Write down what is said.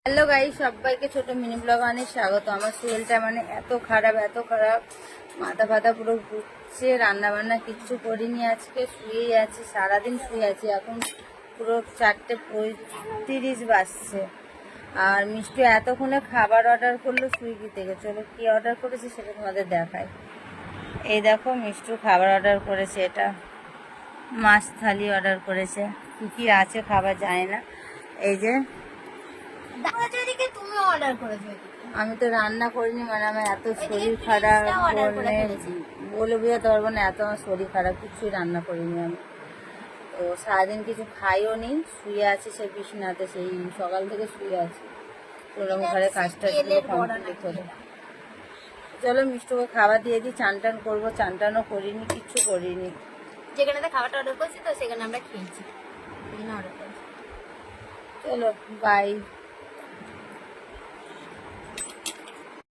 Hello guys, সবাইকে ছোট mini blog অনেক স্বাগত। আমার শরীরটা এত খারাপ মাথা ফাথা পুরো ঘুরছে। রান্না বান্না কিচ্ছু করিনি, আজকে শুয়েই আছি, সারাদিন শুয়ে আছি। এখন পুরো 4:35 বাজছে। আর মিষ্টি এতক্ষণে খাবার অর্ডার করলো সুইগি থেকে। চলো কি অর্ডার করেছে সেটা তোমাদের দেখায়। এই দেখো, মিষ্টু খাবার অর্ডার করেছে, এটা মাছ থালি অর্ডার করেছে। কি আছে খাবার জানি না। এই যে তুমি অর্ডার করেছো। আমি তো রান্না করিনি, আমার এত শরীর খারাপ, বলে বোঝাতে পারবো না, এত আমার শরীর খারাপ, কিছুই রান্না করিনি আমি। তো সারাদিন কিছু খাইও নি, শুয়ে আছি সে বিছানাতে, সেই সকাল থেকে শুয়ে আছি। কোনোরকম ঘরে কাজটা কমপ্লিট হলো। চলো মিষ্টুকে খাবার দিয়ে দিই, চান টান করবো। চান টানও করিনি, কিচ্ছু করিনি। যেখানে খাবারটা অর্ডার করছি তো সেখানে আমরা খেয়েছি। চলো বাই।